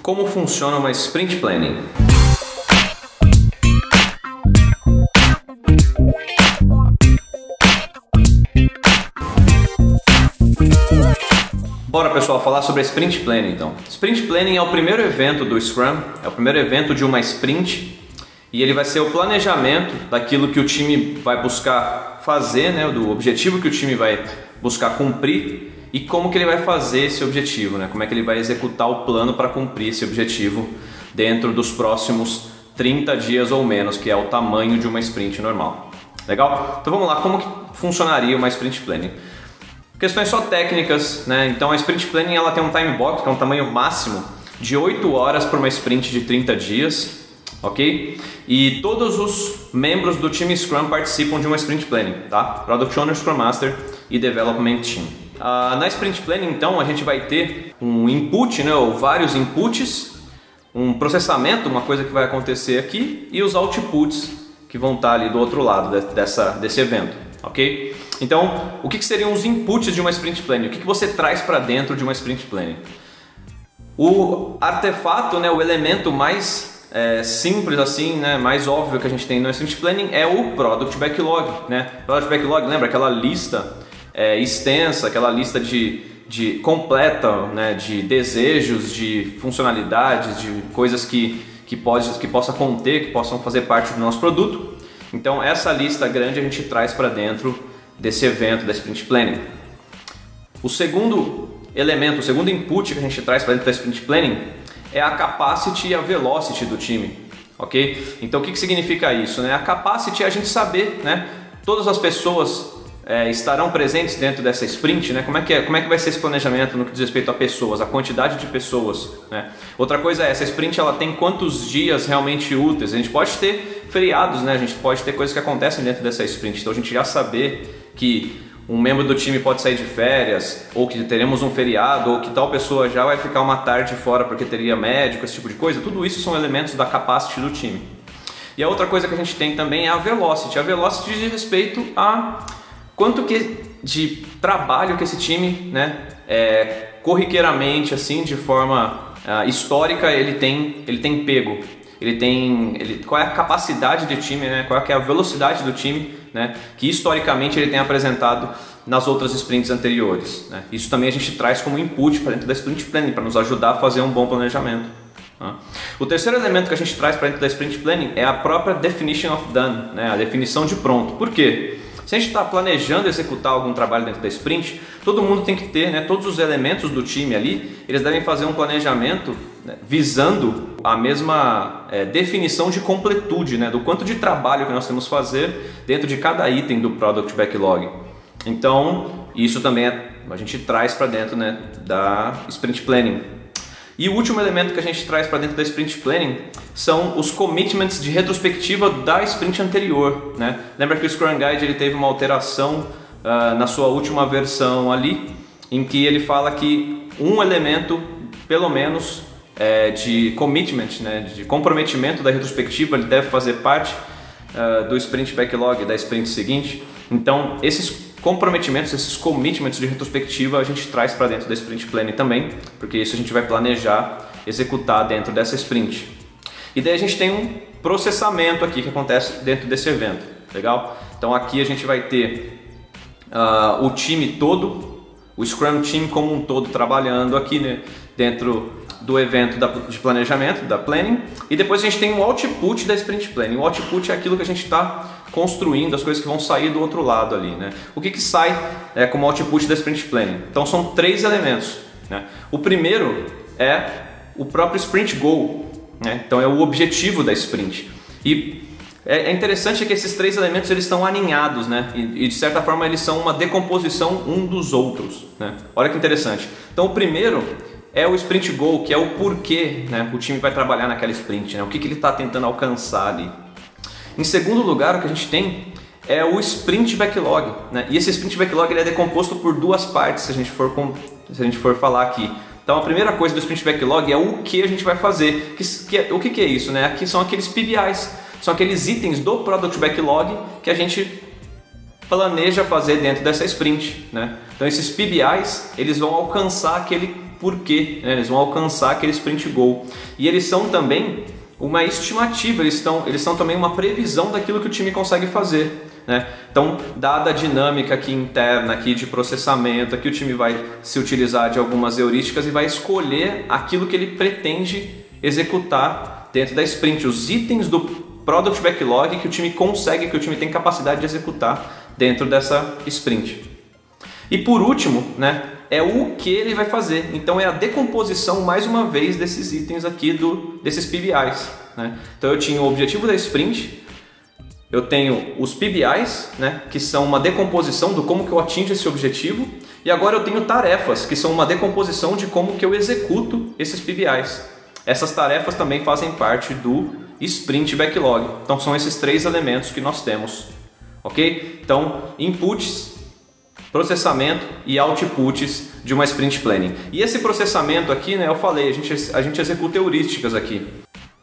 Como funciona uma Sprint Planning? Bora, pessoal, falar sobre a Sprint Planning então. Sprint Planning é o primeiro evento do Scrum, é o primeiro evento de uma sprint e ele vai ser o planejamento daquilo que o time vai buscar fazer, né, do objetivo que o time vai buscar cumprir e como que ele vai fazer esse objetivo, né, como é que ele vai executar o plano para cumprir esse objetivo dentro dos próximos 30 dias ou menos, que é o tamanho de uma sprint normal. Legal? Então vamos lá, como que funcionaria uma Sprint Planning? Questões só técnicas, né? Então a Sprint Planning ela tem um time box, que é um tamanho máximo de 8 horas para uma sprint de 30 dias, ok? E todos os membros do time Scrum participam de uma Sprint Planning, tá? Product Owner, Scrum Master e Development Team. Na Sprint Planning, então, a gente vai ter um input, né, ou vários inputs, um processamento, uma coisa que vai acontecer aqui, e os outputs que vão estar ali do outro lado desse evento, ok? Então, o que seriam os inputs de uma Sprint Planning? O que você traz para dentro de uma Sprint Planning? O artefato, né, o elemento mais simples assim, né, mais óbvio que a gente tem no Sprint Planning é o Product Backlog, né? Product Backlog, lembra aquela lista extensa, aquela lista de completa, né, de desejos, de funcionalidades, de coisas que possa conter, que possam fazer parte do nosso produto. Então essa lista grande a gente traz para dentro desse evento da Sprint Planning. O segundo elemento, o segundo input que a gente traz para dentro da Sprint Planning é a capacity e a velocity do time, ok? Então o que significa isso, né? A capacity é a gente saber, né? Todas as pessoas estarão presentes dentro dessa sprint, né? Como é que vai ser esse planejamento no que diz respeito a pessoas, a quantidade de pessoas, né? Outra coisa é, essa sprint ela tem quantos dias realmente úteis? A gente pode ter feriados, né? A gente pode ter coisas que acontecem dentro dessa sprint, então a gente já saber que um membro do time pode sair de férias, ou que teremos um feriado, ou que tal pessoa já vai ficar uma tarde fora porque teria médico, esse tipo de coisa. Tudo isso são elementos da capacity do time. E a outra coisa que a gente tem também é a velocity. A velocity diz respeito a quanto de trabalho que esse time, né, corriqueiramente, assim, de forma histórica, ele tem pego. Qual é a capacidade de time, né, qual é a velocidade do time, né, que historicamente ele tem apresentado nas outras sprints anteriores, né? Isso também a gente traz como input para dentro da Sprint Planning, para nos ajudar a fazer um bom planejamento. O terceiro elemento que a gente traz para dentro da Sprint Planning é a própria Definition of Done, né, a definição de pronto. Por quê? Se a gente está planejando executar algum trabalho dentro da sprint, todo mundo tem que ter, né, todos os elementos do time ali, eles devem fazer um planejamento, né, visando a mesma definição de completude, né, do quanto de trabalho que nós temos que fazer dentro de cada item do Product Backlog. Então, isso também a gente traz para dentro, né, da Sprint Planning. E o último elemento que a gente traz para dentro da Sprint Planning são os commitments de retrospectiva da sprint anterior, né? Lembra que o Scrum Guide ele teve uma alteração na sua última versão ali, em que ele fala que um elemento, pelo menos, de commitment, né, de comprometimento da retrospectiva, ele deve fazer parte do Sprint Backlog da sprint seguinte. Então, esses comprometimentos, esses commitments de retrospectiva a gente traz para dentro da Sprint Planning também, porque isso a gente vai planejar, executar dentro dessa sprint. E daí a gente tem um processamento aqui que acontece dentro desse evento, legal? Então aqui a gente vai ter o time todo, o Scrum Team como um todo trabalhando aqui, né, dentro do evento de planejamento, da Planning, e depois a gente tem o output da Sprint Planning. O output é aquilo que a gente está construindo, as coisas que vão sair do outro lado ali, né? O que sai como output da Sprint Planning? Então são 3 elementos, né? O primeiro é o próprio Sprint Goal, né? Então é o objetivo da sprint. E é interessante que esses 3 elementos eles estão alinhados, né? E de certa forma eles são uma decomposição um dos outros, né? Olha que interessante. Então o primeiro é o Sprint Goal, que é o porquê, né, o time vai trabalhar naquela sprint, né? O que ele está tentando alcançar ali. Em segundo lugar, o que a gente tem é o Sprint Backlog, né? E esse Sprint Backlog ele é decomposto por 2 partes, se a gente for falar aqui. Então a primeira coisa do Sprint Backlog é o que a gente vai fazer. O que é isso, né? Aqui são aqueles PBIs, são aqueles itens do Product Backlog que a gente planeja fazer dentro dessa sprint, né? Então esses PBIs eles vão alcançar aquele por quê, né? Eles vão alcançar aquele sprint goal. E eles são também uma estimativa, eles são também uma previsão daquilo que o time consegue fazer, né? Então, dada a dinâmica aqui interna aqui de processamento, aqui o time vai se utilizar de algumas heurísticas e vai escolher aquilo que ele pretende executar dentro da sprint, os itens do Product Backlog que o time consegue, que o time tem capacidade de executar dentro dessa sprint. E por último, né, é o que ele vai fazer. Então é a decomposição, mais uma vez, desses itens aqui, desses PBIs, né? Então eu tinha o objetivo da sprint, eu tenho os PBIs, né, que são uma decomposição do como que eu atingo esse objetivo, e agora eu tenho tarefas, que são uma decomposição de como que eu executo esses PBIs. Essas tarefas também fazem parte do Sprint Backlog. Então são esses três elementos que nós temos, ok? Então, inputs, processamento e outputs de uma Sprint Planning. E esse processamento aqui, né, eu falei, a gente executa heurísticas aqui.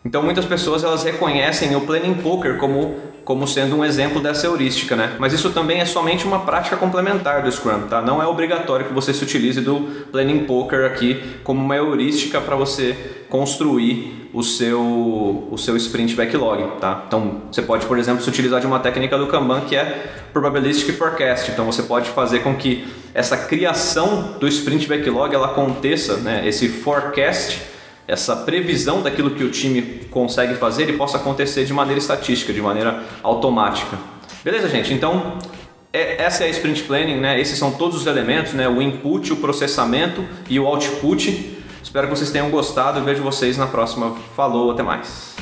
Então muitas pessoas elas reconhecem o Planning Poker como sendo um exemplo dessa heurística, né? Mas isso também é somente uma prática complementar do Scrum, tá? Não é obrigatório que você se utilize do Planning Poker aqui como uma heurística para você construir o seu Sprint Backlog, tá? Então você pode, por exemplo, se utilizar de uma técnica do Kanban que é Probabilistic Forecast. Então você pode fazer com que essa criação do Sprint Backlog ela aconteça, né? Esse forecast, essa previsão daquilo que o time consegue fazer, ele possa acontecer de maneira estatística, de maneira automática. Beleza, gente? Então, essa é a Sprint Planning, né? Esses são todos os elementos, né? O input, o processamento e o output. Espero que vocês tenham gostado e vejo vocês na próxima. Falou, até mais!